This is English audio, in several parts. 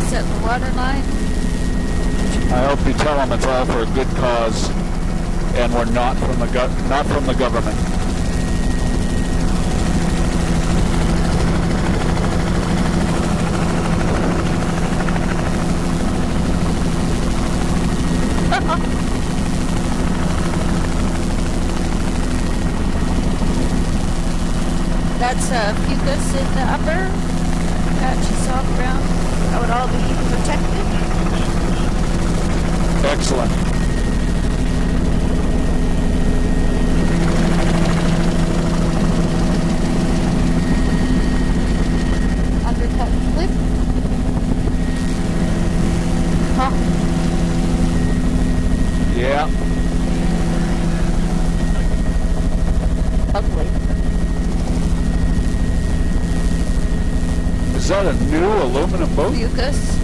Is that the water line? I hope you tell them it's all for a good cause, and we're not from the government. That's fucus in the upper, patchy soft ground. That would all be protected. Excellent. Undercut cliff. Huh. Yeah. Ugly. Is that a new aluminum boat? Fucus.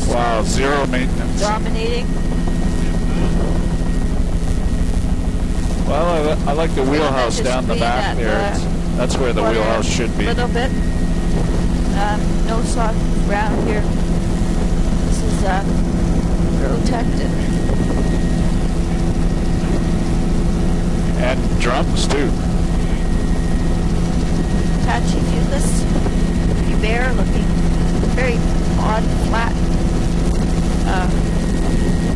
Wow, zero maintenance. Dominating. Well, I like the wheelhouse down the back there. That's where the wheelhouse should be. A little bit. No soft ground here. This is protected. And drums too. Patchy fucus. Pretty bare looking. Very odd, flat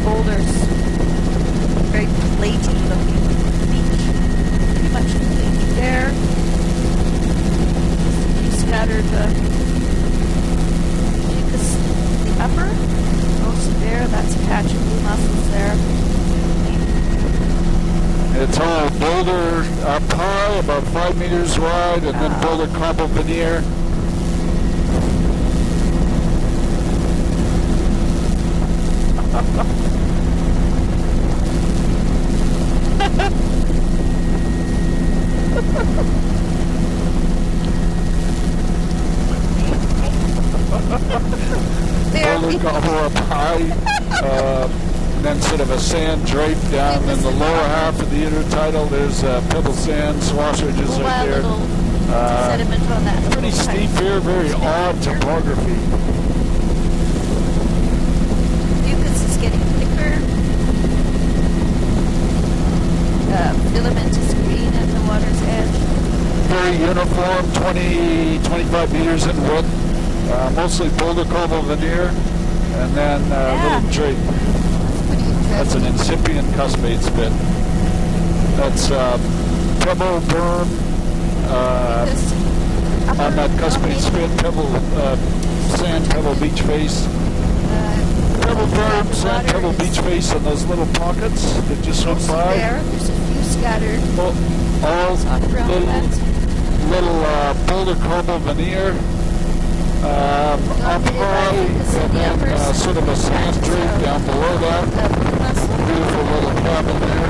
boulders. Very platy looking beach. Pretty much completely bare. You scattered fucus in the upper. Most bare. That's a patch of blue mussels there. It's all boulder up high, about 5 meters wide, and then boulder cobble veneer. Boulder cobble up high, then sort of a sand drape down in the lower half of the intertidal. There's pebble sand, swash ridges right there. Sediment on that. Pretty steep here, very odd topography. Fucus is getting thicker. Filament is green at the water's edge. Very uniform, 25 meters in width. Mostly boulder cobble veneer, and then a little drape. That's an incipient cuspate spit. That's pebble berm on that cuspate spit, sand pebble beach face. Pebble berm, sand pebble beach face, and those little pockets that just went by. There's a few scattered. All little boulder cobble veneer. Up high, and then sort of a sand drape down below that. Beautiful little cabin there.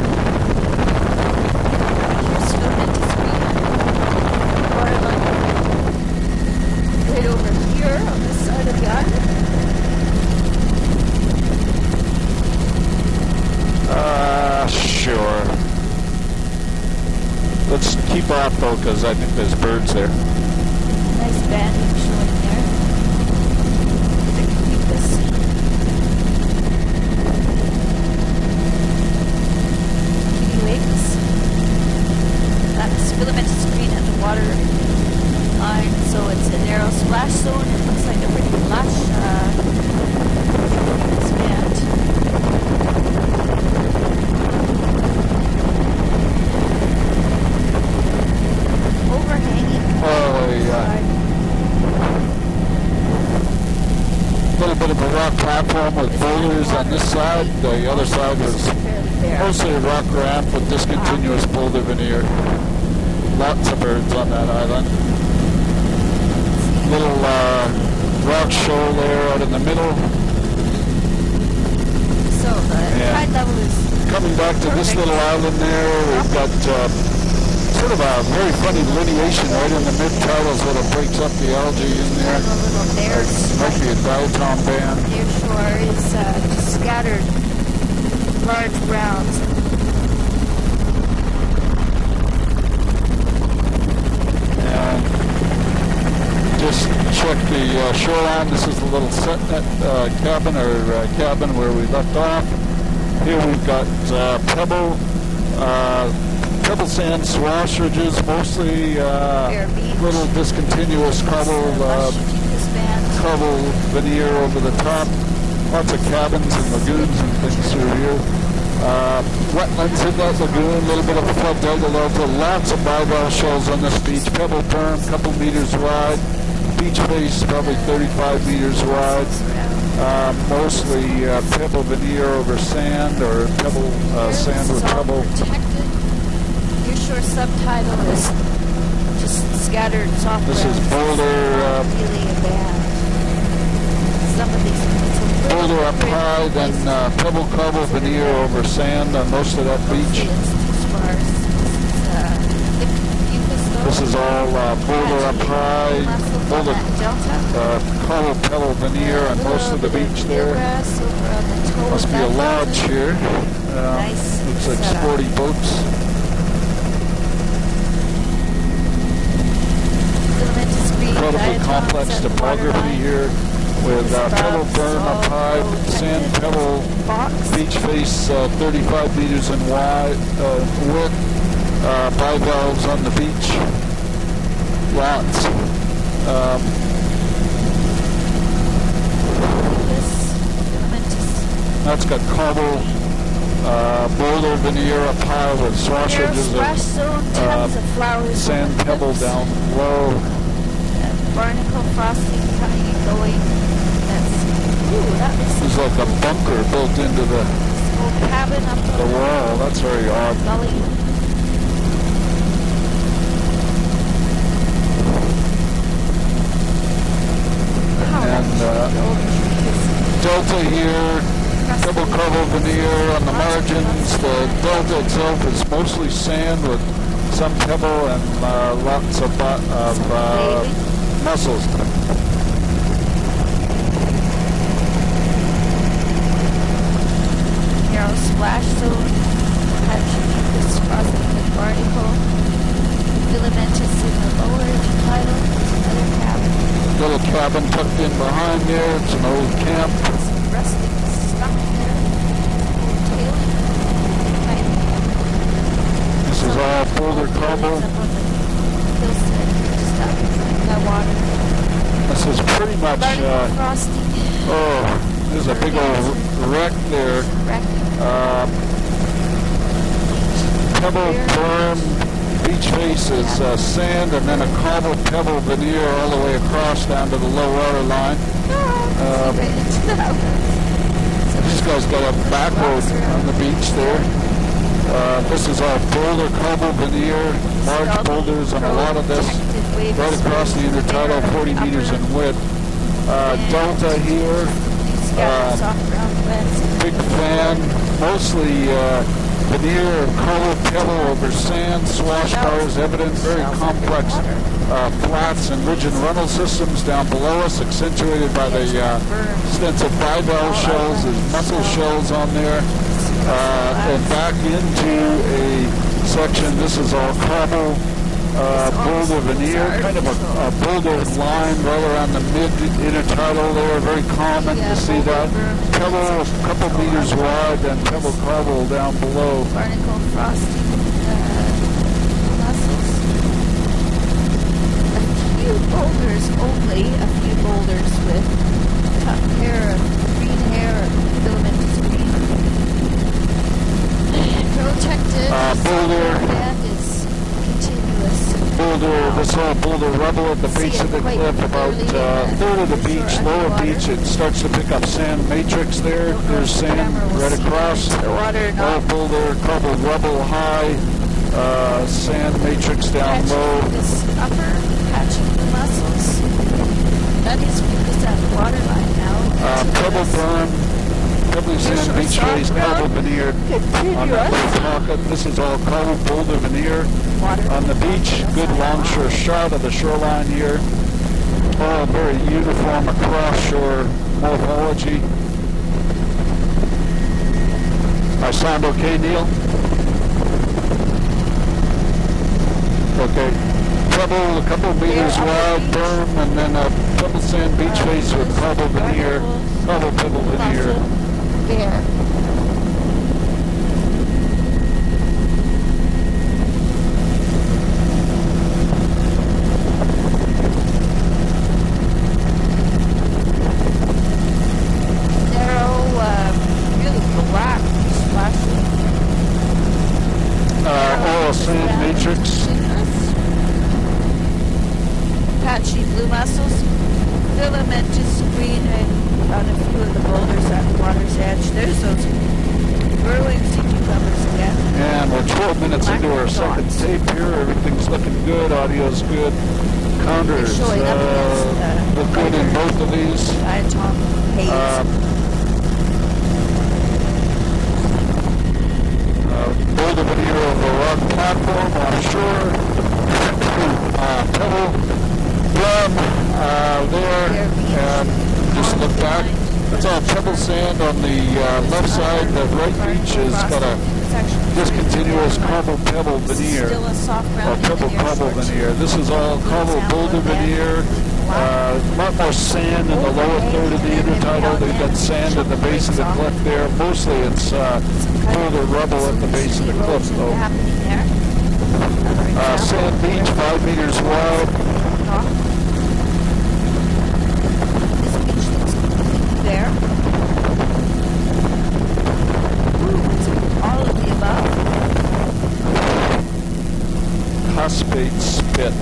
Right over here on this side of the island. Sure. Let's keep off though, because I think there's birds there. Nice banding showing there. That's filamentous green at the water line, so it's a narrow splash zone. It looks like a pretty lush band. Overhanging. Oh, yeah. A little bit of a rock platform with boulders on this side. The other side was mostly a rock ramp with discontinuous boulder veneer. Lots of birds on that island. Little rock shoal there out in the middle. So the tide level is coming back to this little island there. We've got sort of a very funny lineation right in the mid-tidal, sort of breaks up the algae in there. Might be a diatom band. Near shore is just scattered large browns. Just check the shoreline. This is the little set net cabin where we left off. Here we've got pebble sand swash ridges, mostly little discontinuous cobble veneer over the top. Lots of cabins and lagoons and things through here. Wetlands in that lagoon, a little bit of a flood delta, lots of bivalve shells on this beach. Pebble berm, couple meters wide. Beach face, probably 35 meters wide. Mostly pebble veneer over sand, or pebble sand with pebble. Your shore subtitle is just scattered soft. This is boulder. Really bad. Some of these. Boulder up high, then pebble cobble veneer over sand on most of that beach. This is all boulder up high, boulder cobble pebble veneer on most of the beach there. Must be a lodge here. Looks like sporty boats. Incredibly complex topography here, with pebble berm up high, sand pebble beach face 35 meters in width, bivalves on the beach, lots. That's got cobble, boulder veneer up high with swash ridges of sand pebble down low. Barnacle frosting coming and going. There's like a bunker built into the cabin up the wall. That's very odd. Gully. And delta here, pebble cobble veneer on the margins. The delta itself is mostly sand with some pebble and lots of mussels. Narrow splash zone, Hatchicus frosting with barnacle, filamentous in the lower tidal, another cabin. Little cabin tucked in behind there, it's an old camp. Some rustic stuff there, old tailing, This is all boulder cobble. This is pretty much, there's a big old wreck there. Pebble berm, beach face is sand, and then a cobble pebble veneer all the way across down to the low water line. These guys got a back road on the beach there. This is all boulder cobble veneer, large boulders, and a lot of this right across the intertidal, 40 meters in width. Delta here, big fan, mostly veneer of cobble pebble over sand, swash bars evident, very complex flats and ridge and runnel systems down below us, accentuated by the extensive bivalve shells. There's mussel shells on there. And back into a section, this is all cobble, boulder veneer, kind of a boulder line right around the mid-intertidal there, very common to see that. Pebble a couple meters wide, and pebble cobble down below. Barnacle frosting, mussels. A few boulders with tough hair, green hair, filamentous green. Protected. Boulder. Band is continuous. Boulder, this whole boulder rubble at the base of the cliff, about a third of the beach, lower beach, it starts to pick up sand matrix there. There's sand right across. All boulder, cobble rubble high, sand matrix down low. This upper patching the mussels. That is at the water line now. Pebble berm. Pebbly sand beach face, cobble veneer on that little pocket. This is all cobble boulder veneer on the beach. Good longshore shot of the shoreline here. All very uniform across shore morphology. I sound okay, Neil? Okay. pebble, a couple meters wide berm, and then a pebble sand beach face with cobble veneer, cobble pebble veneer. There. Oil sand matrix. Patchy blue mussels. Filamentous green on a few of the boulders at the water's edge. There's those burrowing sea cucumbers again. And we're 12 minutes into our second tape here. Everything's looking good. Audio's good. Counters look good in both of these. Diatom haze. Boulder veneer of a rock platform offshore. Pebble drum there, and just look back. That's all pebble sand on the left side. The right beach has got a discontinuous cobble pebble veneer, or pebble cobble veneer. This is all cobble boulder veneer. A lot more sand in the lower third of the intertidal. They've got sand at the base of the cliff there. Mostly it's boulder rubble at the base of the cliff, though. Sand beach, 5 meters wide. This beach looks there. Ooh, it's all of the above. Cuspate spit.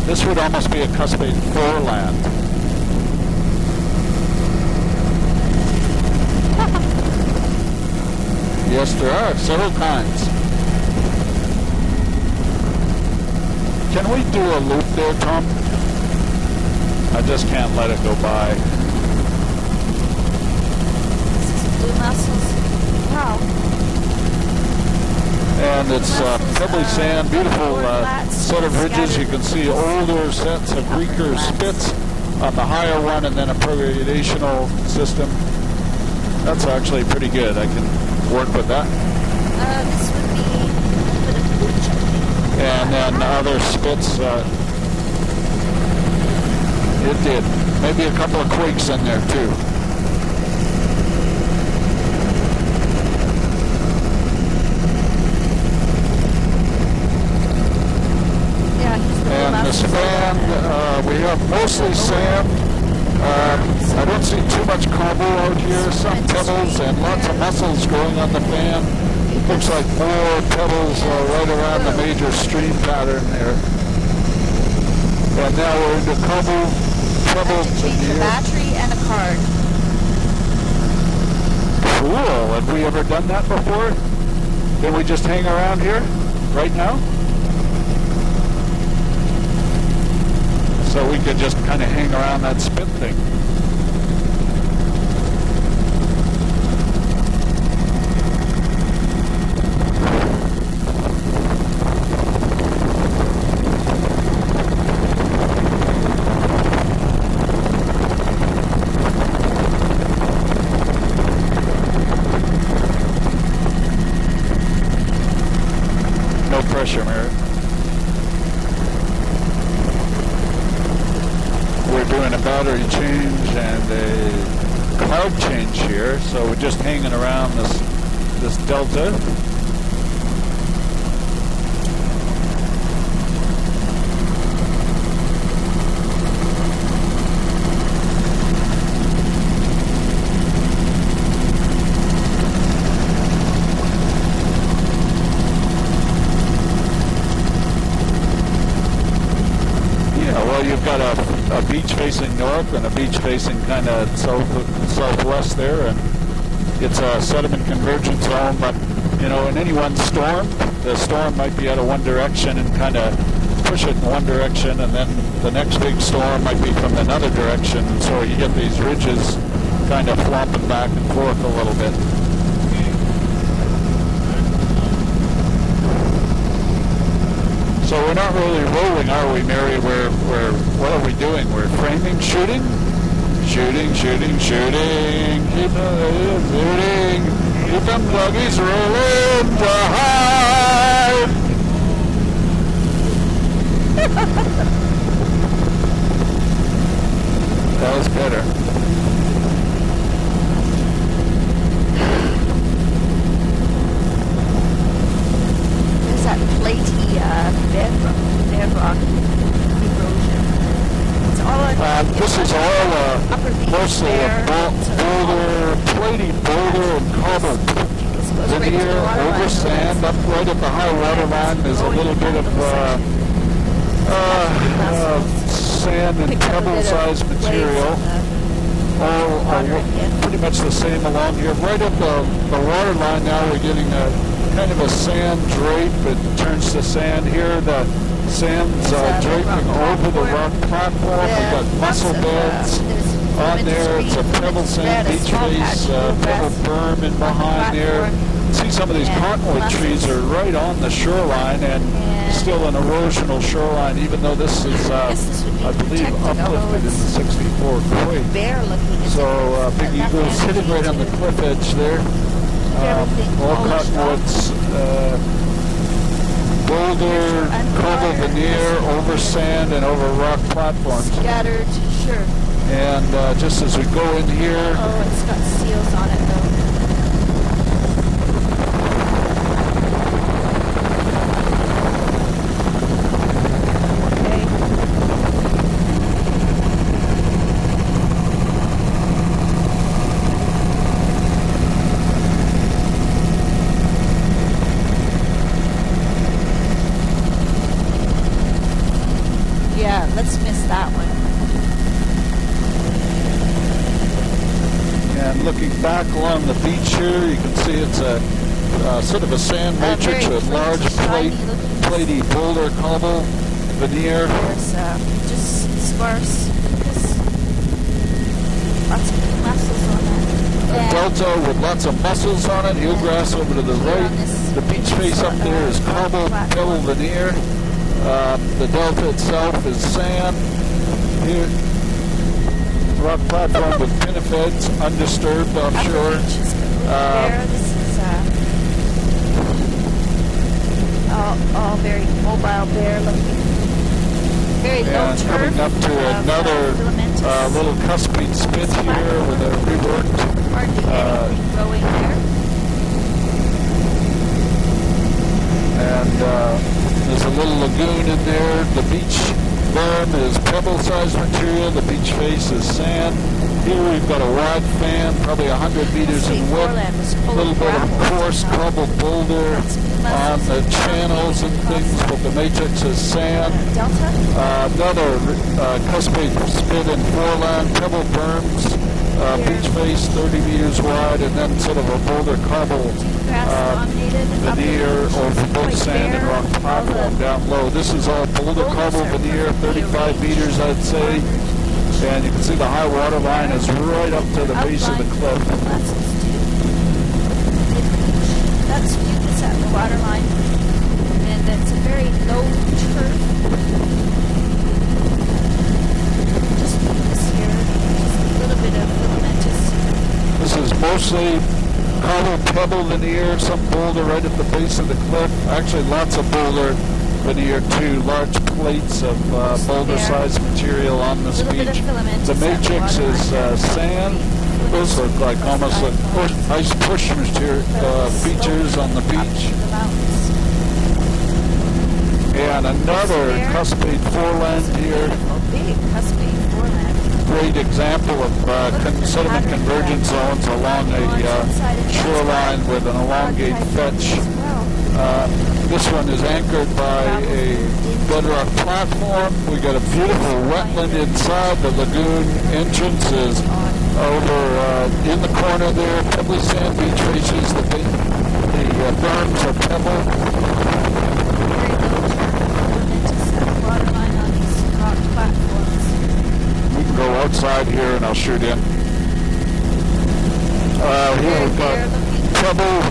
This would almost be a cuspate foreland. Yes, there are several kinds. Can we do a loop there, Tom? I just can't let it go by. Blue mussels. Wow. And it's pebbly sand, beautiful set of ridges. You can see older sets of weaker spits on the higher one, and then a progradational system. That's actually pretty good. I can work with that. This would be a bit of beach, I think. And then other spits. It did. Maybe a couple of quakes in there too. And the sand, we have mostly sand. I don't see too much cobble out here. Some pebbles and lots of mussels growing on the fan. Looks like more pebbles right around the major stream pattern there. And now we're into cobble, pebble. Change a battery and a card. Cool. Have we ever done that before? Can we just hang around here right now? So we could just kind of hang around that spit thing. No pressure, Merritt. We're doing a battery change and a cloud change here, so we're just hanging around this delta. Well, you've got a beach facing north and a beach facing kind of southwest there, and it's a sediment convergence zone. But you know, in any one storm, the storm might be out of one direction and kind of push it in one direction, and then the next big storm might be from another direction. And so you get these ridges kind of flopping back and forth a little bit. So we're not really rolling, are we, Mary? What are we doing? We're framing, shooting? Shooting. Keep them doggies rolling to high. That was better. There's that flaky bedrock erosion. It's all This is all mostly a boulder, platy boulder and cobble veneer over sand. Up right at the high water line, there's a little bit of sand and pebble-sized material. All pretty much the same along here. Right at the water line now, we're getting a kind of a sand drape. It turns to sand here. The sand's draping over the rock platform. We've got mussel beds on there. It's a pebble sand beach face, pebble berm in behind there. See some of these cottonwood trees are right on the shoreline and still an erosional shoreline, even though this is, I believe, uplifted in the 64 quake. So Big Eagle is sitting right on the cliff edge there. All cottonwoods, boulder, cobble veneer, over sand and over rock platforms. Scattered, sure. And just as we go in here... Oh, it's got seals on it, though. Yeah, let's miss that one. And looking back along the beach here, you can see it's a sort of a sand matrix with large platy boulder cobble veneer. There's just sparse, just lots of mussels on it. A delta with lots of mussels on it, eelgrass over to the right. The beach face up there is cobble pebble veneer. The delta itself is sand. Here, rock platform with pinnifeds, undisturbed offshore. This is all very mobile, bare looking. Very low turf. Coming up to another little cusping spit here with a reworked. Hardly anything growing there. And there's a little lagoon in there. The beach berm is pebble-sized material. The beach face is sand. Here we've got a wide fan, probably 100 meters in width. A little bit of coarse cobble boulder on the channels and things, but the matrix is sand. Another cuspate spit and foreland, pebble berms, beach face 30 meters wide, and then sort of a boulder cobble veneer over both sand and rock platform down low. This is all boulder cobble veneer, 35 meters I'd say. And you can see the high water line is right up to the base of the cliff. That's Lucas at the water line, and it's a very low turf. Just this here, just a little bit of filamentous. This is mostly cobble pebble veneer, some boulder right at the base of the cliff. Actually, lots of boulder veneer too, large plates of boulder-sized material on this beach. The matrix is sand. Those look like almost like ice push material, features on the beach. And another cuspate foreland here. Big cuspate foreland. Great example of sediment convergence zones along a shoreline with an elongate fetch. This one is anchored by a bedrock platform. We got a beautiful wetland inside. The lagoon entrance is over in the corner there. Pebbly sand beach faces. The berms are pebble. We can go outside here and I'll shoot in. Here we've got pebble.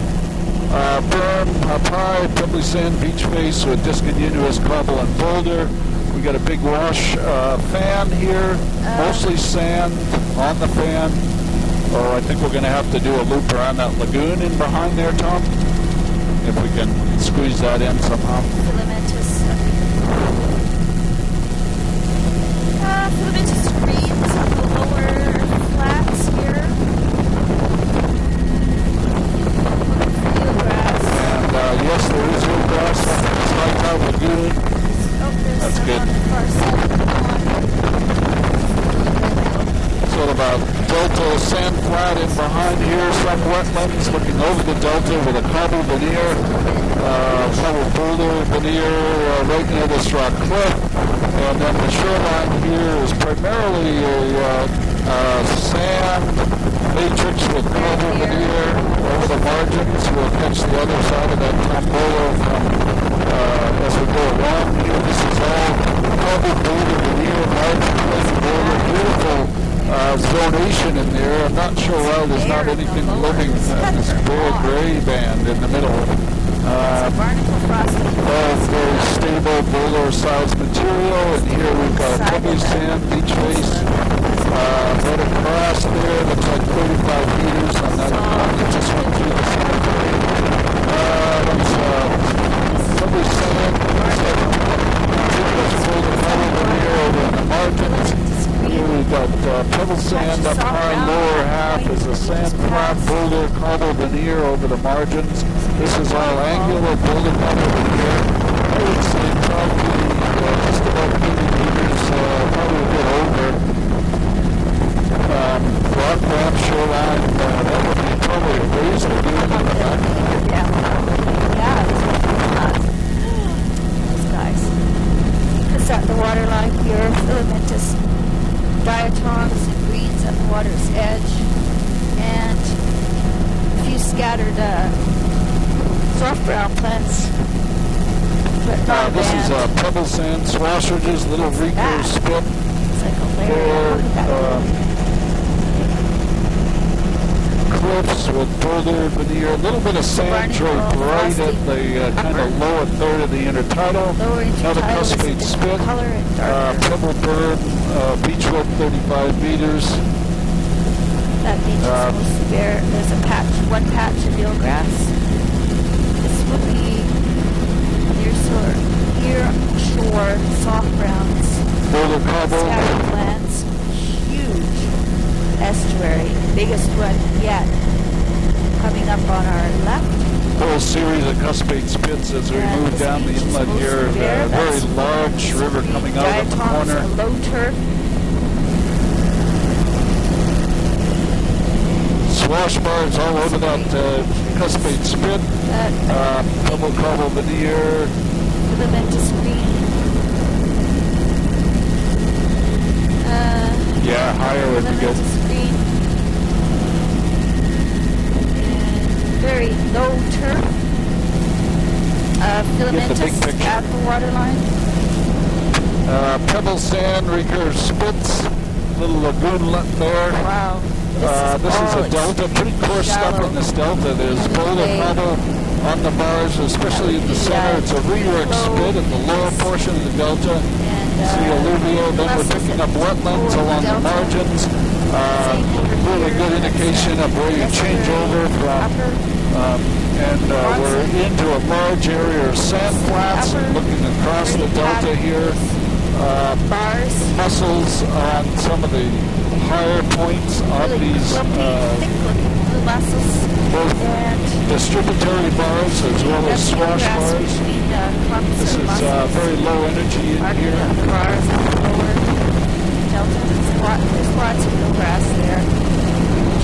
Berm up high, pebbly sand beach face with discontinuous cobble and boulder. We got a big wash fan here, mostly sand on the fan. Oh, I think we're going to have to do a loop around that lagoon in behind there, Tom, if we can squeeze that in somehow. filamentous screens on the lower flats here. Eelgrass. And yes, there is eelgrass on this Hightower Lagoon. Oh, there's That's some good. on the far side of the pond. Sort of a delta sand flat in behind here, some wetlands looking over the delta with a cobble veneer, cobble boulder veneer right near this rock cliff. And then the shoreline here is primarily a sand matrix with cobble veneer over the margins. We'll catch the other side of that tombola from as we go along here. This is all cobble boulder veneer, margin boulder, beautiful zonation in there. I'm not sure why there's not anything living in this bare gray band in the middle. All very stable boulder-sized material, and here we've got a heavy sand beach face right across there. Looks like 35 meters on that one that just went through the sand grade. That's heavy sand. Looks like boulder cobble veneer over in the margins. Here we've got pebble sand up high, lower half is a sand flat boulder cobble veneer over the margins. This is all angular boulder cobble veneer. I would say probably just about 80 meters, probably a bit over. Rock ramp shoreline, that would be probably a raised lagoon in the back. Yeah, it's those guys. It's at the waterline here, filamentous diatoms and greens at the water's edge, and a few scattered soft brown plants. But not This is band. pebble sand, swash ridges, little Rico spit. It's like a layer. Cliffs with boulder veneer, a little bit of sand draped right at the kind of lower third of the intertidal. Another cuspate spit, pebble burn, beach width 35 meters. That beach is supposed to bear, there's a patch, one patch of eelgrass. This will be near shore, soft browns, Boulder cobble. scattered plants, huge estuary, biggest one yet, coming up on our left. Whole series of cuspate spits as we And move this down the beach is inlet supposed here. to be there. A very That's large river coming out of the diatoms, corner. a low turf. Swash bars all over that cuspate spit. Pebble cobble veneer. Filamentous green. Yeah, higher would be good. Filamentous green. And very low turf. Filamentous picture. at the waterline. Pebble sand, recurve spits, little lagoonlet there. Wow. This is a delta, pretty coarse stuff in this delta. There's boulder cobble on the bars, especially in the center. It's a rework spit in the lower portion of the delta. See alluvial, then we're picking up wetlands along the margins. Really good indication of where you change over from. And we're into a large area of sand flats, looking across the delta here. Bars. Mussels on some of the higher points on Really these thick-looking mussels. both And distributary bars as well as swash bars. This is very low energy in here. Bars on the lower delta. There's lots of eelgrass there.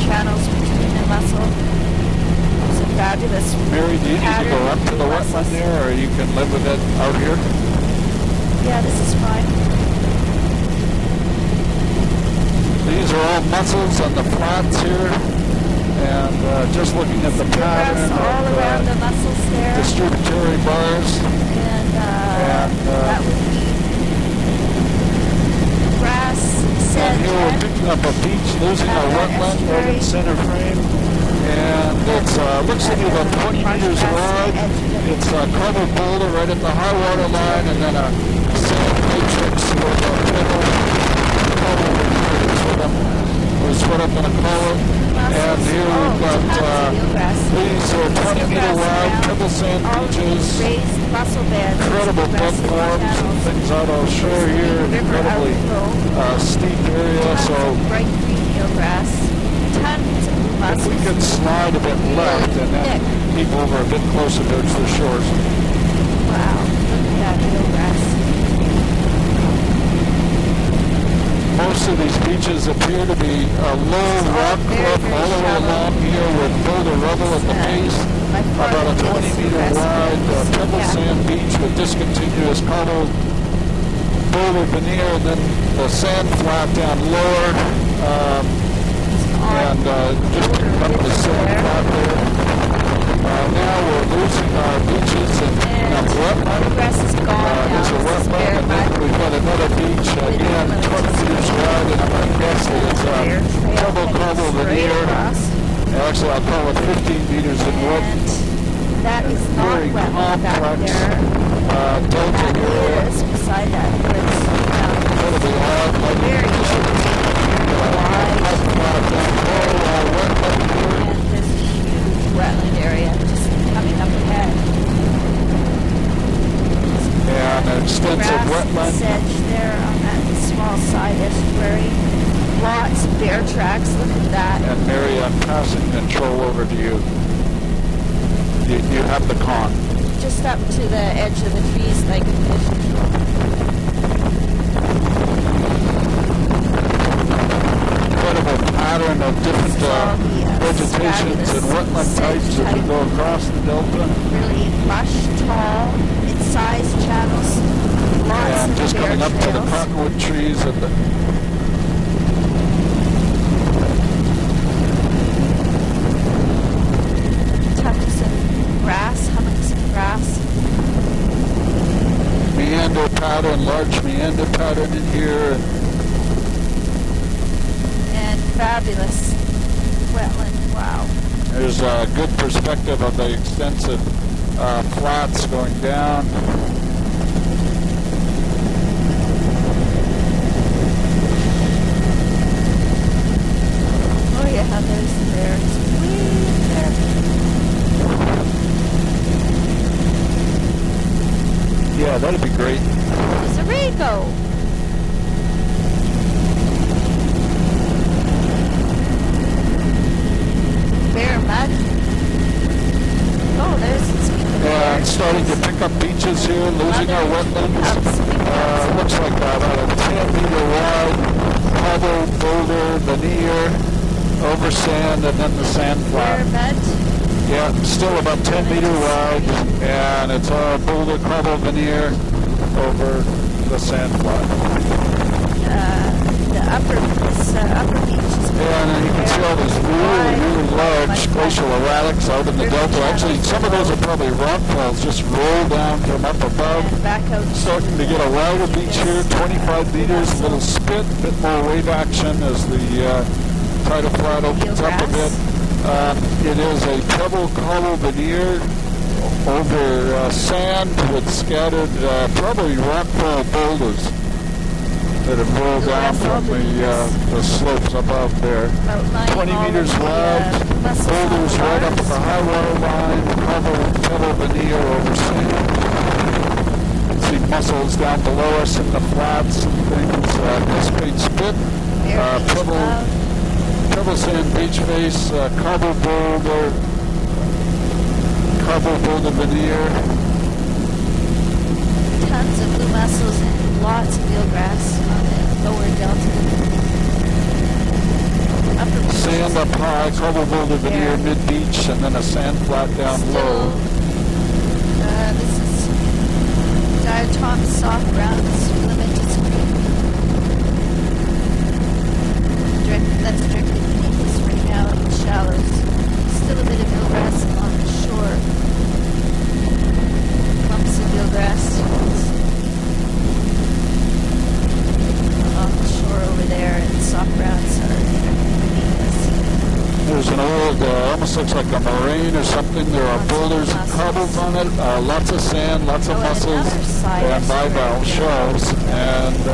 Channels between the mussel. There's a fabulous Mary, do you need to pattern go up to of the mussels. wetland there, or you can live with it out here? Yeah, this is fine. These are all mussels on the flats here, and just looking at the pattern Eelgrass all around the of mussels there. distributary bars. And that would be grass, And sand, here we're picking up a beach, losing our wetland right in center frame. And it looks to be about 20 meters wide. It's a cobble boulder right at the high water line, and then a sand matrix with a pebble cobble is what I'm going to call it. And here we've got these 20-meter wide pebble sand beaches, raised mussel beds, incredible bed forms and things out. I'll show here, incredibly steep area. So bright green eelgrass, tons of if mussels. we could slide a bit left and then keep over a bit closer towards the shores. Wow, look at that eelgrass. Most of these beaches appear to be a low rock cliff all the way along here with boulder rubble at the base. About a 20-meter wide pebble sand beach with discontinuous cobble boulder veneer, and then the sand flat down lower, and just picking up the sand flat there. Now we're losing our beaches and wetland. Grass is gone. There's a wetland, and then we've got another beach, again, 20 meters wide, and I'm going to guess that it's double cobble veneer. Actually, I'll call it 15 meters in width. That is not very wetland back complex there. delta That area. is beside that woods. Incredibly odd, like Very wide. wetland here. And this huge wetland area just coming up ahead. And an extensive Grass wetland. sedge there on that small side estuary. Lots of bear tracks. Look at that. And Mary, I'm passing control over to you. You have the con. Just up to the edge of the trees like a fish. Incredible pattern of different vegetations and wetland types as we go across the delta. Really lush, tall, mid-sized channels. Lots And of just bear coming up to the trails. cottonwood trees and the Tufts of grass, hummocks of grass. meander pattern, large meander pattern in here. And fabulous wetland. Wow. There's a good perspective of the extensive flats going down. Oh yeah, there's the bears. Way there. Yeah, that'd be great. There's a Rico. Bear mud. Oh, there's And starting to pick up beaches here, losing our wetlands. Looks like about a 10-meter wide cobble, boulder, veneer, over sand, and then the sand bear flat. mud. Yeah, still about 10 meter wide, and it's all boulder, cobble, veneer over the sand flat. The upper beach is And then you can see all these really large glacial erratics out in the delta. Actually, some of those are probably rock falls just roll down from up above. and back out. Starting to get a wider beach here, 25 meters, a little spit, a bit more wave action as the tidal flat opens up a bit. It is a pebble cobble veneer over sand with scattered, probably rock fall boulders that have rolled down from the slopes above there. 20 meters wide, boulders right up at the high water line, pebble veneer over sand. You can see mussels down below us in the flats and things. This great spit, pebble sand beach face, cobble boulder veneer. Tons of blue mussels and lots of eelgrass on the lower delta. Upper beach Sand up high, cobble boulder veneer mid-beach, and then a sand flat down low. This is diatom soft grounds limited screen. That's directly beneath us right now in the shallows. Still a bit of eelgrass along the shore. Clumps of eelgrass along the shore over there, and soft grounds are directly beneath us. There's an old, almost looks like a moraine or something. There are boulders and cobbles on it. Lots of sand, lots of mussels, and bivalve shells. And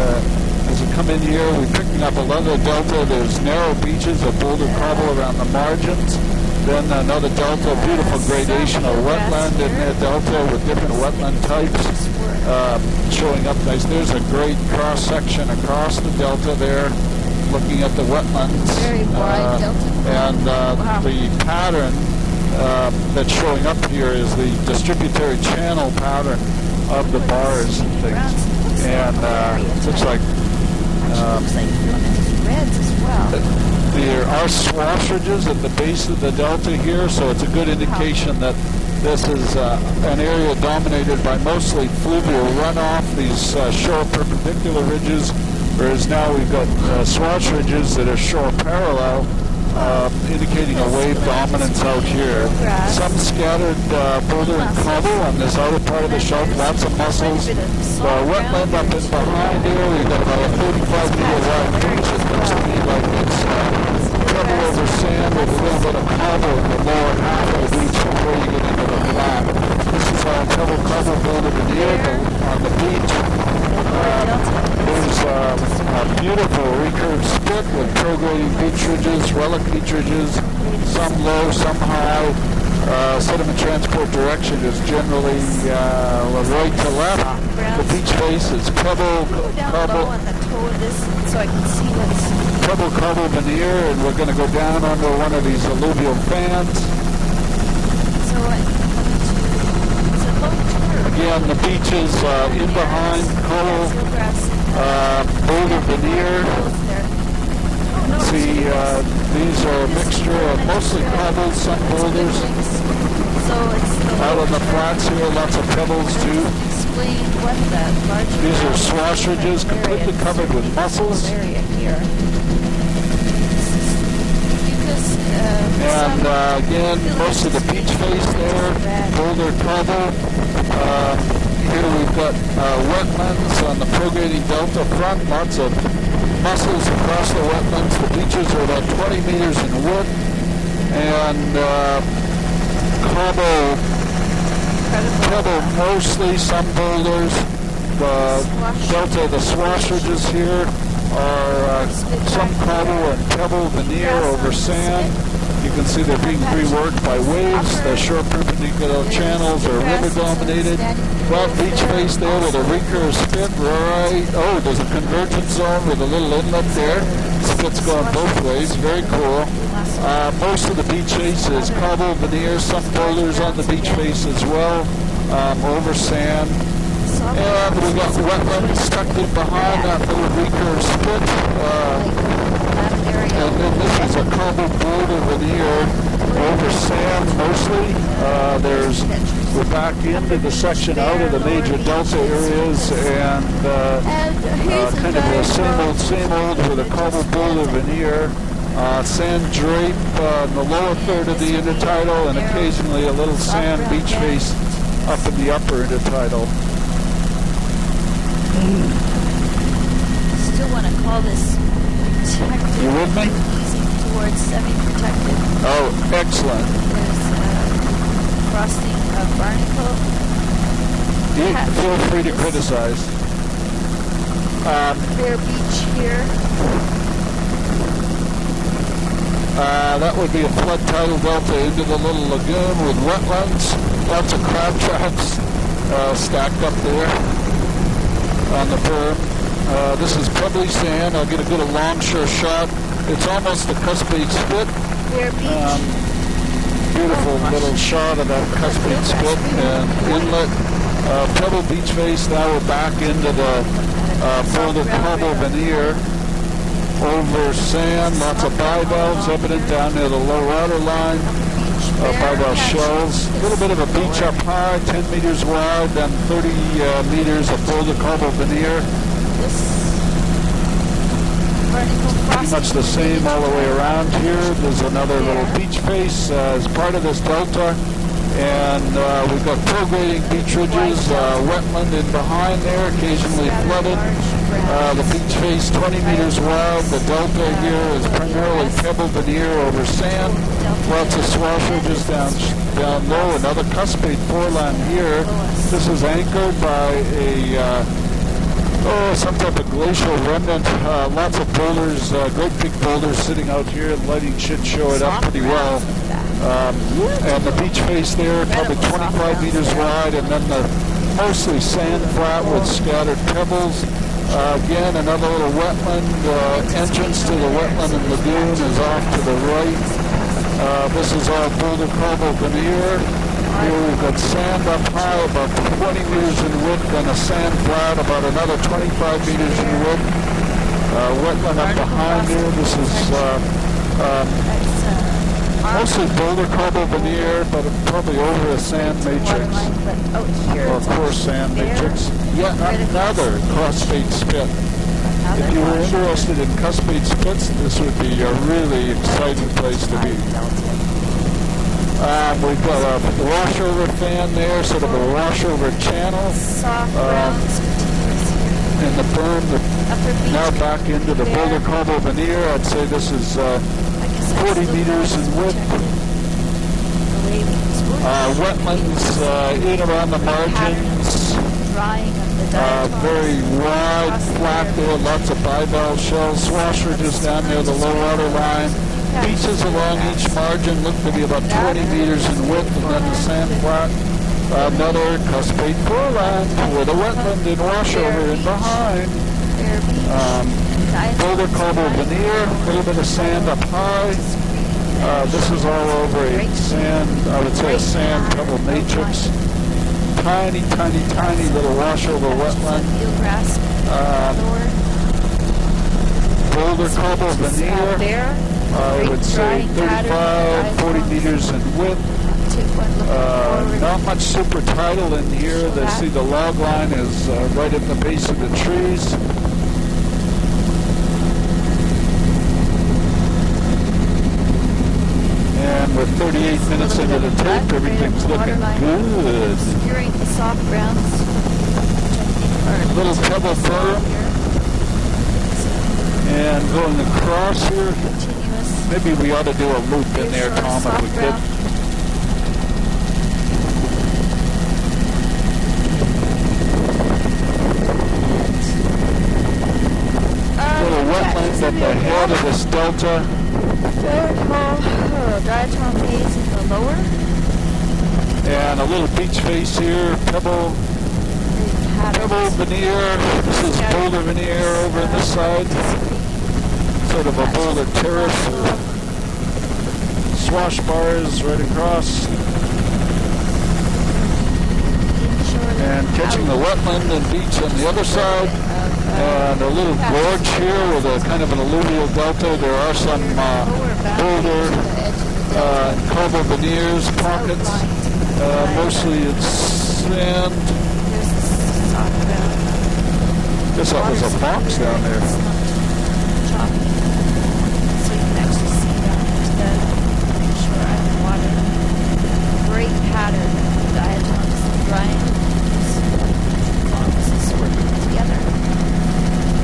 as we come in here, we're picking up a lot of the delta. There's narrow beaches of boulder cobble around the margins. Then another delta, beautiful gradation of wetland in that delta with different wetland types showing up nice. There's a great cross section across the delta there, looking at the wetlands. Very wide delta. And the pattern that's showing up here is the distributary channel pattern of the bars and things. And looks like reds as well. There are swash ridges at the base of the delta here, so it's a good indication that this is an area dominated by mostly fluvial runoff, these shore perpendicular ridges, whereas now we've got swash ridges that are shore parallel, indicating a wave dominance out here. Some scattered boulder and cobble on this outer part of the shelf, lots of mussels. Wetland up in behind here, we've got about a 35-meter wide beach. It looks to me like it's pebble over sand with a little bit of cobble in the lower half of the beach before you get into the flat. This is all pebble cobble boulder veneer on the beach. There's a beautiful recurved spit with prograding beach ridges, relic beach ridges, some low, some high. Sediment transport direction is generally right to left. The beach face is pebble, cobble, pebble, cobble veneer, and we're going to go down under one of these alluvial fans. Again, the beach is in behind, cobble, boulder veneer. See, these are a mixture of mostly cobbles, some boulders. Out on the flats here, lots of pebbles too. These are swash ridges, completely covered with mussels. And again, most of the beach face there, boulder cobble. Here we've got wetlands on the prograding delta front, lots of mussels across the wetlands. The beaches are about 20 meters in width, and cobble, pebble mostly, some boulders. The delta, the swash ridges here are some cobble and pebble veneer over sand. You can see they're being reworked by waves. The shore perpendicular channels are river dominated. Flat beach face there with a recurve spit right. Oh, there's a convergence zone with a little inlet there. Spit's going both ways. Very cool. Most of the beach face is cobble veneer. Some boulders on the beach face as well. Over sand. And we've got wetlands tucked in behind that little recurve spit. And then this is a cobble boulder veneer over sand mostly. We're back into the section out of the major delta areas, and kind of the same old with a cobble boulder veneer. Sand drape in the lower third of the intertidal, and occasionally a little sand beach face up in the upper intertidal. Still want to call this protected. You with me? Easing towards semi-protected. Oh, excellent. There's crossing of Barnacle. Feel free to criticize. Bear Beach here. That would be a flood tidal delta into the little lagoon with wetlands. Lots of crab traps stacked up there on the berm. This is pebbly sand. I'll get a good longshore shot. It's almost the Cuspate Spit. Bear Beach. Beautiful little shot of that Cuspate Spit and inlet. Pebble beach face. Now we're back into the boulder cobble veneer. Over sand, lots of bivalves evident down near the low water line. Bivalve shells. A little bit of a beach up high, 10 meters wide, then 30 meters of boulder cobble veneer. Pretty much the same all the way around here. There's another little beach face as part of this delta. And we've got prograding beach ridges, wetland in behind there, occasionally flooded. The beach face 20 meters wide. The delta here is primarily pebble veneer over sand. Lots of swash ridges down low. Another Cuspate foreland here. This is anchored by a Oh, some type of glacial remnant. Lots of boulders, great big boulders sitting out here. The lighting should show it up pretty well. And the beach face there, probably 25 meters wide, and then the mostly sand flat with scattered pebbles. Again, another little wetland. Entrance to the wetland and lagoon is off to the right. This is all boulder cobble veneer. Here we've got sand up high, about 20 meters in width, and a sand flat about another 25 meters in width. Wetland up behind here. This is mostly boulder cobble veneer, but probably over a sand matrix. Or coarse sand matrix. Yet another cuspate spit. If you were interested in cuspate spits, this would be a really exciting place to be. We've got a washover fan there, sort of a washover channel. And the berm now back into the boulder cobble veneer. I'd say this is 40 meters in width. Wetlands in around the margins. Very wide, flat there, lots of bivalve shells. Swasher just down near the low water line. Beaches along each margin look to be about 20 meters in width, and then the sand flat. Another cuspate foreland with a wetland and washover in behind. Boulder cobble veneer, a little bit of sand up high. This is all over a sand, I would say a sand pebble matrix. Tiny, tiny, tiny little washover wetland. Boulder cobble veneer. I would say 35, 40 meters in width. Not much super tidal in here. They see the log line is right at the base of the trees. And with 38 minutes into the tape, everything's looking good. Securing the soft grounds. Little pebble berm. And going across here. Maybe we ought to do a loop in there, Tom, if we could. Little wetland at the head of this delta. Diatom haze in the lower. And a little beach face here, pebble veneer. This is boulder veneer over on this side. Sort of a boulder terrace. Swash bars right across. And catching the wetland and beach on the other side. And a little gorge here with a kind of an alluvial delta. There are some boulder cobble veneers, pockets. Mostly it's sand. Guess that was a box down there. So you can actually see down into the shore underwater. Great pattern of diatoms and triangles. This is working together.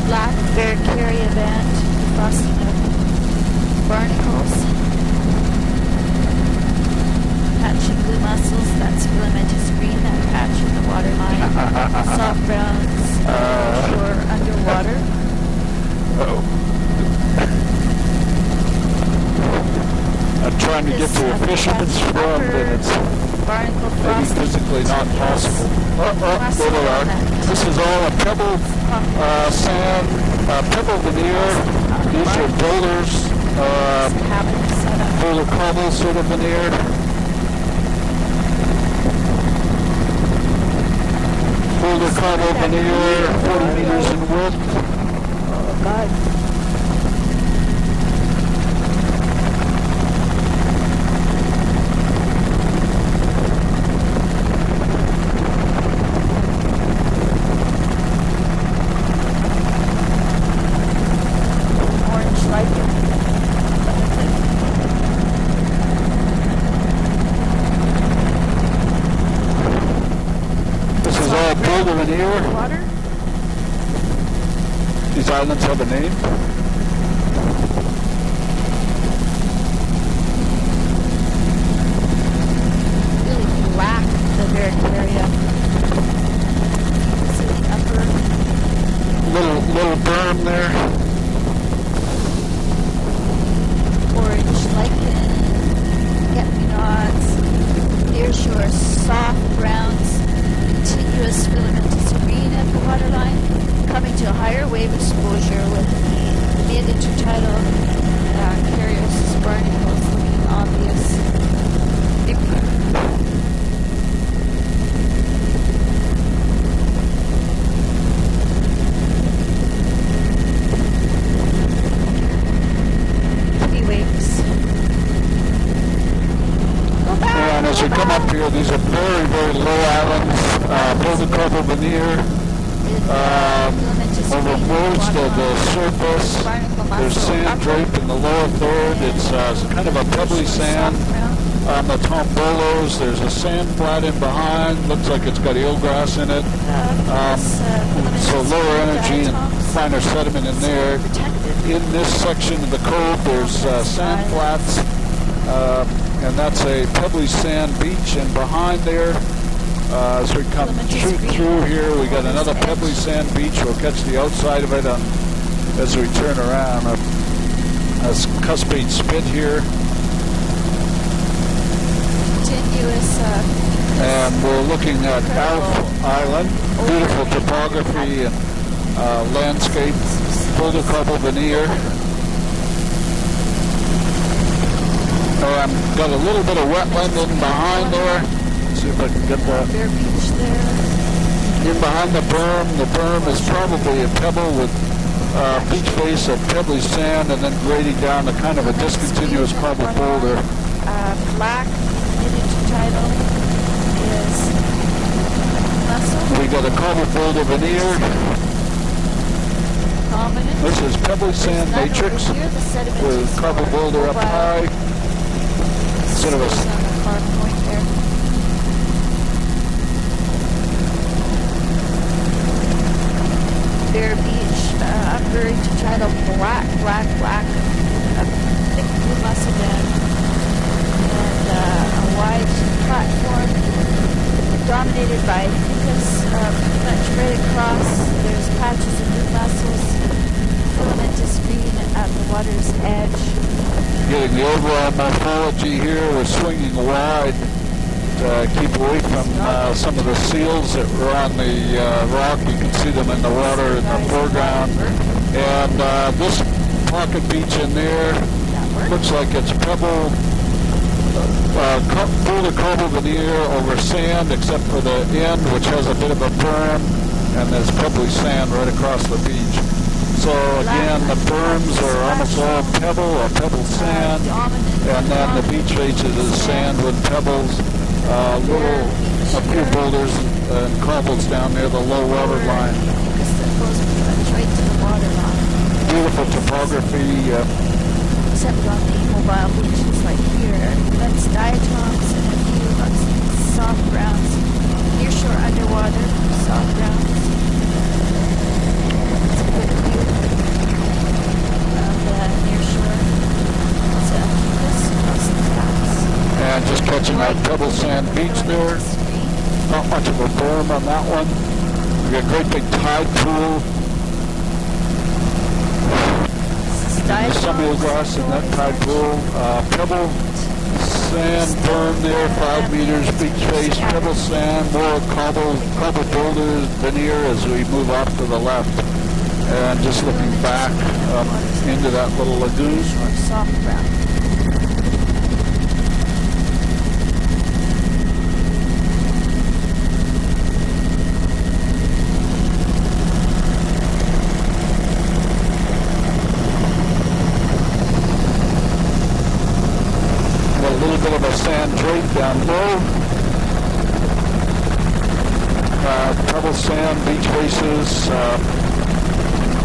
Black Barracaria band, frosting of barnacles. Patchy blue mussels, that's filamentous green, that patch in the waterline. Soft browns, shore underwater. I'm trying to get to a fisherman's front, and it's maybe physically not possible. There they are. This is all a pebble sand, pebble veneer. These are boulders, boulder cobble sort of veneer. Boulder cobble veneer, 40 meters in width. Oh, God. Boulder veneer. Water? These islands have a name. Really black, the Barracaria. So the upper as we come up here, these are very, very low islands, Boulder Cover veneer. Over most of the surface, there's sand draped in the lower third. It's kind of a pebbly sand on the tombolos. There's a sand flat in behind. Looks like it's got eelgrass in it. So lower energy and finer sediment in there. In this section of the cove, there's sand flats, and that's a pebbly sand beach. And behind there, as we come shoot through here, we got another pebbly sand beach. We'll catch the outside of it as we turn around. A cuspate spit here. Continuous. And we're looking at Alf Island. Beautiful topography and landscape. Boulder Cover veneer. And got a little bit of wetland in behind there. See if I can get that. Bear Beach there. In behind the berm is probably a pebble with beach face of pebbly sand and then grading down to kind of a discontinuous cobble boulder. Black intertidal is muscle. We got a cobble boulder veneer. Prominent. This is pebbly sand matrix with cobble boulder up high. Sort of a hard point there. Bear Beach, upper intertidal black, thick blue muscle bed, and a wide platform dominated by fucus, pretty much right across. There's patches of blue mussels, filamentous green at the water's edge. Getting the overall morphology here, we're swinging wide to keep away from some of the seals that were on the rock. You can see them in the water in the foreground. And this pocket beach in there looks like it's pebble, Boulder Cover veneer over sand, except for the end, which has a bit of a berm, and there's pebbly sand right across the beach. So again, the berms are almost all pebble or pebble sand, and then the beach faces is sand with pebbles, a few boulders and cobbles down near the low water line. Beautiful topography. Except on the mobile beaches like here, that's diatoms and a few soft grounds. Nearshore underwater, soft grounds. It's a good view of the nearshore. It's a fucus across the caps. And just catching that pebble sand beach there. Not much of a berm on that one. We got a great big tide pool. There's some eelgrass in that tide pool. Pebble sand berm there, 5 meters, beach face, pebble sand, more cobble boulders, veneer as we move off to the left. And just looking back into that little lagoon. Soft ground. Sand drape down low. Pebble sand, beach faces.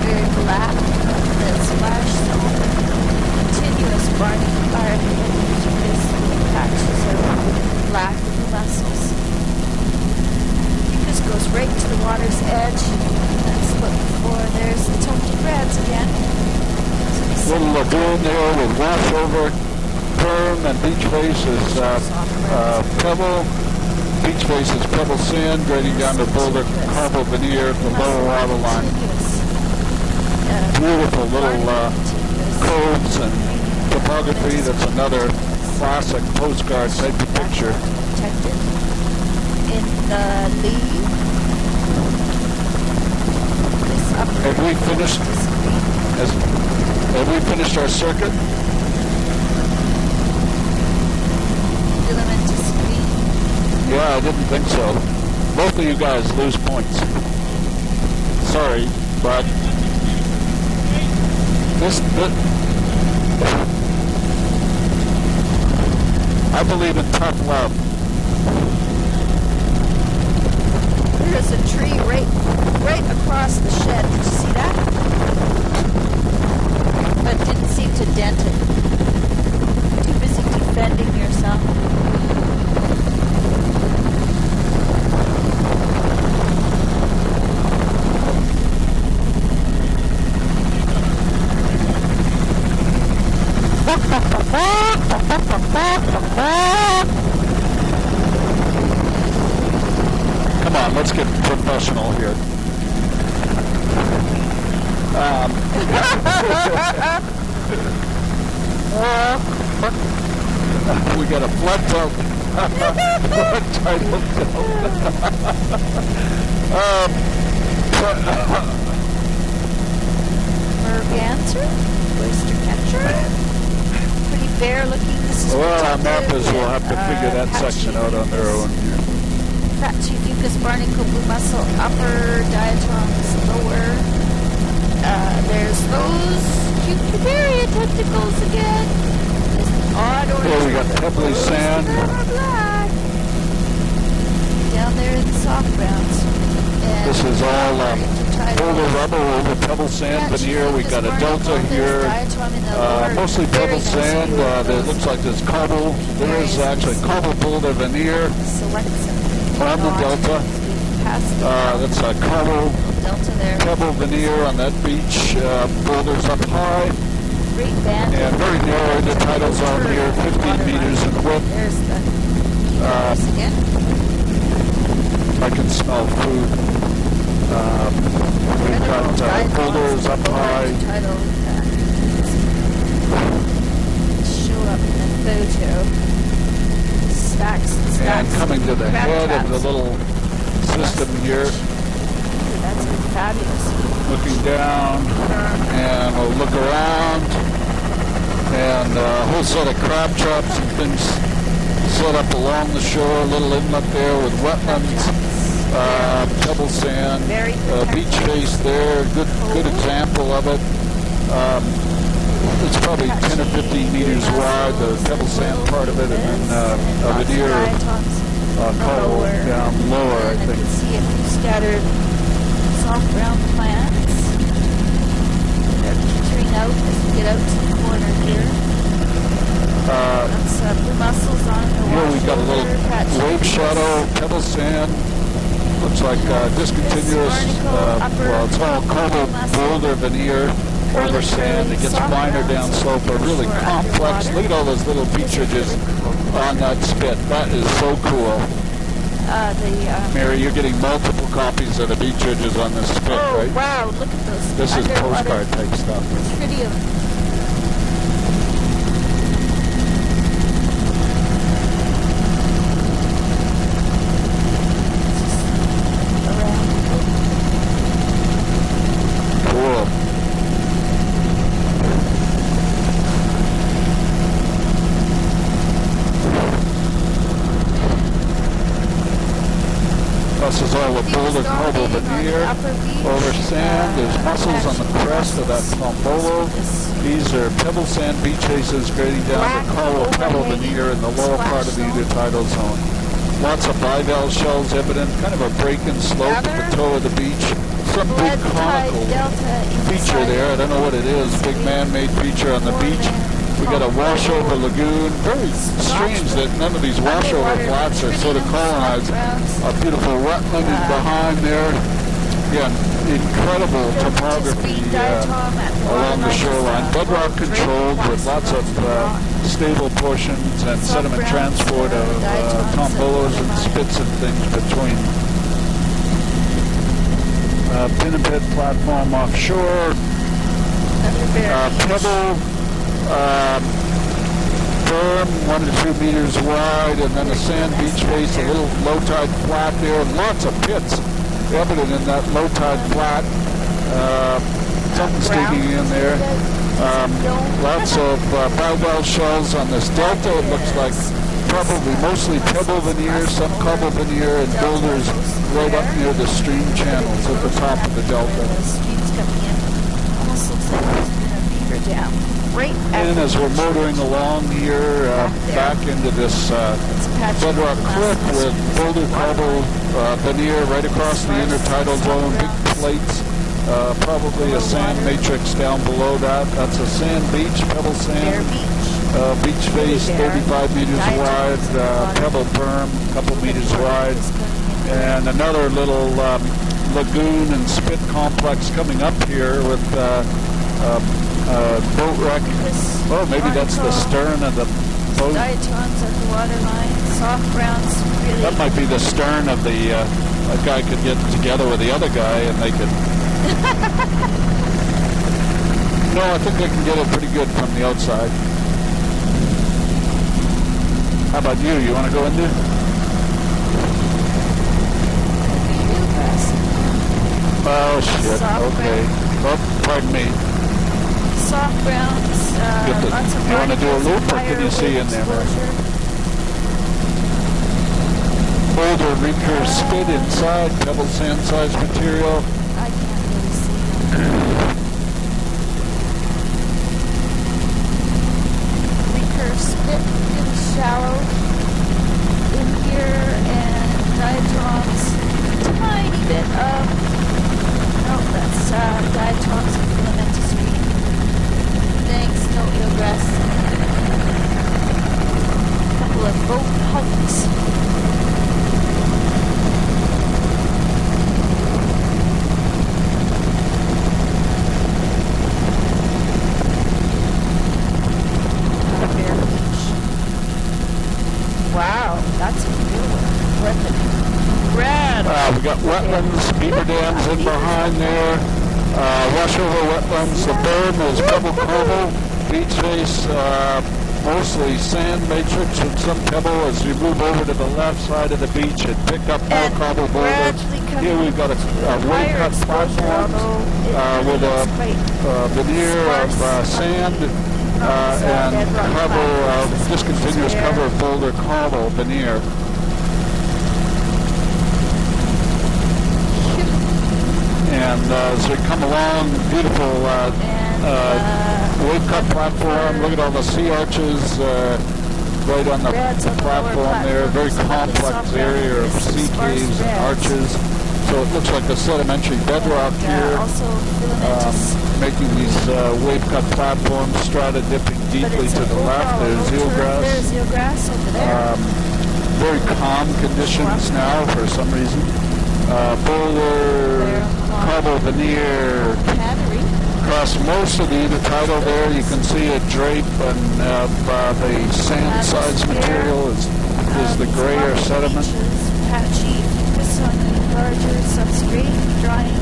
Very black. The splash zone. Continuous barney patches of black mussels. Fucus goes right to the water's edge. That's what before. There's the Toki Reds again. Little lagoon there with washover. Berm and beach face is pebble. Beach face is pebble sand, grading down to Boulder Cover veneer at the lower water line. Beautiful little coves and topography. That's another classic postcard type of picture. Protected in the lee. Have we finished our circuit? Yeah, I didn't think so. Both of you guys lose points. Sorry, but I believe in tough love. There's a tree right across the shed. Did you see that? But didn't seem to dent it. Too busy defending yourself. Come on, let's get professional here. We got a flood delta. Flood tidal Merganser? Oyster catcher? Pretty bare looking. This is well, our mappers will have to figure that section out on their own here. Patchifucus barnacle, blue mussel, upper, diatoms, lower. There's those cucubaria tentacles again. There's an odd orange. Here we got pebbly sand. Black. Down there in the soft browns. And This is all boulder rubber over pebble sand veneer. We got a delta here, mostly pebble sand. There looks like there's cobble. There is actually cobble boulder veneer on the delta. That's a cobble pebble veneer on that beach. Boulders up high. And very narrow in the tidal zone here, 15 meters in width. There's the again. I can smell food. We've got boulders up high. Show up in the photo. Stacks and stacks. And coming to the head of the little system here. That's fabulous. Looking down, and we'll look around, and a whole set of crab traps and things set up along the shore. A little inlet there with wetlands. Pebble sand, beach face there, good example of it. It's probably 10 or 15 meters wide, the pebble sand part of it, and then a veneer coral down lower, I think. You can see a few scattered soft brown plants. They're petering out as we get out to the corner here. That's blue mussels on the here we've got a little wave shadow, pebble sand. Looks like discontinuous, well, it's all cobble boulder veneer over sand. It gets finer down slope, but really complex. Look at all those little beach ridges on that spit. That is so cool. Mary, you're getting multiple copies of the beach ridges on this spit, right? Oh, wow, look at those. This is postcard type stuff. Tritium. This is all a boulder cobble veneer over sand. There's mussels on the crest of that Tombolo. These are pebble sand beach faces grading down to coral pebble veneer in the lower part of the intertidal zone. Lots of bivalve shells evident, kind of a break-in slope at the toe of the beach. Some big conical feature there. I don't know what it is. Big man-made feature on the beach. We got a washover lagoon. Very strange that none of these washover flats are sort of colonized. A beautiful wetland is behind there. Again, incredible topography along the shoreline. Bedrock controlled with lots of stable portions and sediment transport of tombolos and spits and things between. Pin and pit platform offshore. Pebble. Firm, 1 to 2 meters wide, and then a sand beach face, a little low tide flat there, and lots of pits evident in that low tide flat. Something sticking in there. Lots of bivalve shells on this delta. It looks like probably mostly pebble veneer, some cobble veneer, and boulders right up near the stream channels at the top of the delta. Streams coming in. Almost looks like there's been a beaver Dam. Right And as we're motoring along here, back into this bedrock cliff with boulder cobble veneer right across the intertidal zone, big plates, probably a sand matrix down below that. That's a sand beach, pebble sand, beach face, 35 meters wide, pebble berm, a couple meters wide, and another little lagoon and spit complex coming up here with boat wreck. Oh, maybe that's the stern of the boat. Diatoms at the waterline, soft browns, really. That might be the stern of the, that guy could get together with the other guy and they could... No, I think they can get it pretty good from the outside. How about you? You want to go in there? Oh, shit. Okay. Oh, pardon me. Soft browns, lots of you want to do a loop, or can you see in there? Boulder recurve spit inside, pebble sand size material. I can't really see them. Recurve spit, really shallow in here, and diatoms, tiny bit of, no, that's diatoms and filamentous green. Thanks, no eelgrass. A couple of boat hulks. Wow, that's a real weapon. Red. We got wetlands, beaver dams in behind there. Rushover wetlands. The berm is pebble cobble, beach face, mostly sand matrix and some pebble. As you move over to the left side of the beach and pick up more cobble boulders. Here we've got a wave cut platform with a veneer of sand and cover of discontinuous cover of boulder cobble veneer. And as we come along, beautiful wave cut platform. Look at all the sea arches right on the platform there. Very complex area of sea caves and arches. So it looks like a sedimentary bedrock here, making these wave cut platforms, strata dipping deeply to the left. There's eelgrass. Over there. Very calm conditions now for some reason. Boulder, cobble veneer. Across most of the intertidal there, you can see a drape, and the sand sides material is the grayer sediment. Patchy, focus on the larger substrate, drying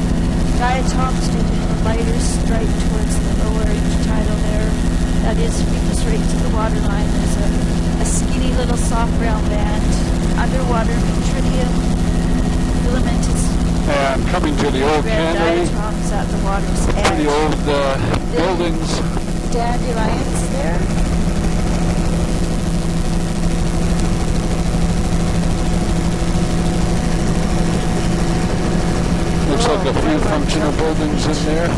diatoms making a lighter stripe towards the lower intertidal there. That is reaches right to the waterline. There's a skinny little soft brown band. Underwater Metridium, filamentous. And coming to the old cannery, at the water's edge. pretty old buildings. Dandelions there. Looks like a few functional buildings in there.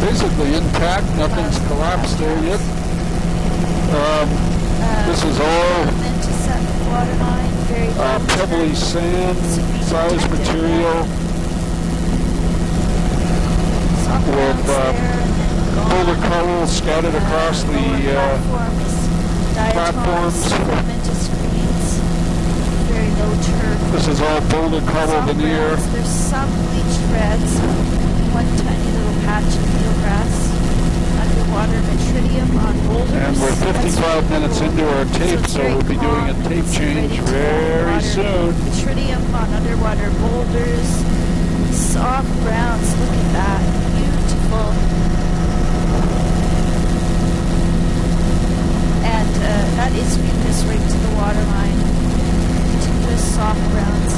Basically intact, nothing's collapsed there yet. This is all pebbly sand size material with boulder cobble scattered across the platforms. Very low turf. This is all boulder cobble veneer. There's some bleached reds, one tiny little patch of eelgrass, underwater Metridium on boulders. And we're 55 minutes into our tape, so we'll be doing a tape change very soon. Metridium on underwater boulders, soft browns. Look at that, beautiful. And that is mucus right to the waterline. Continuous soft browns.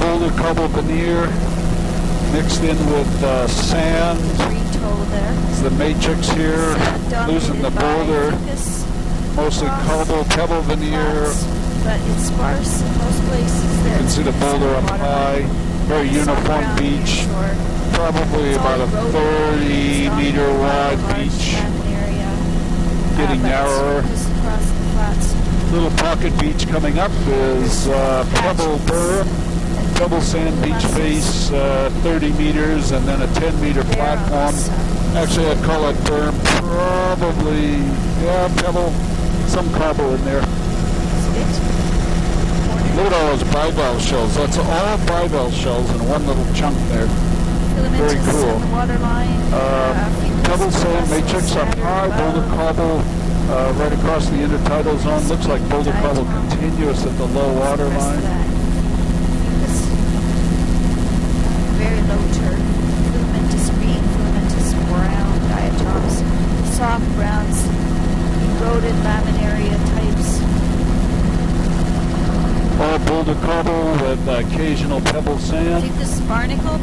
Boulder cobble veneer mixed in with sand. Green toe there. It's the matrix here, losing the boulder. Mostly cobble, pebble veneer. But it's sparse in most places. You can see the boulder up high. Very uniform beach. probably It's all about a eroded. 30-meter It's wide not a large beach, salmon area. getting But it's narrower. just across the flats. Little pocket beach coming up is Pebble Berm, double sand beach face, 30 meters, and then a 10-meter platform. Actually, I'd call it berm, probably, yeah, pebble, some cobble in there. Look at all those bivalve shells. That's all bivalve shells in one little chunk there. Very cool. Pebble sand matrix up high, boulder cobble right across the intertidal zone. Looks like boulder cobble continuous at the low water line. Very low turf, filamentous green, filamentous brown diatoms, soft browns, eroded laminaria types. All boulder cobble with occasional pebble I sand. think this is barnacle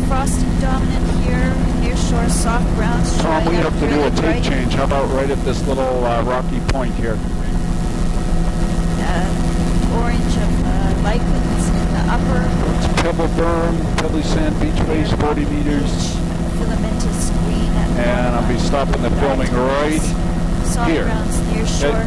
frosting dominant here, near shore soft browns. Tom, we showing up have to do a really tape bright. change. How about right at this little rocky point here? Orange of lichens in the upper. It's Pebble Berm, Pebbly Sand Beach Face, 40 meters. Filamentous green at the And I'll be stopping the filming right soft here. browns near shore.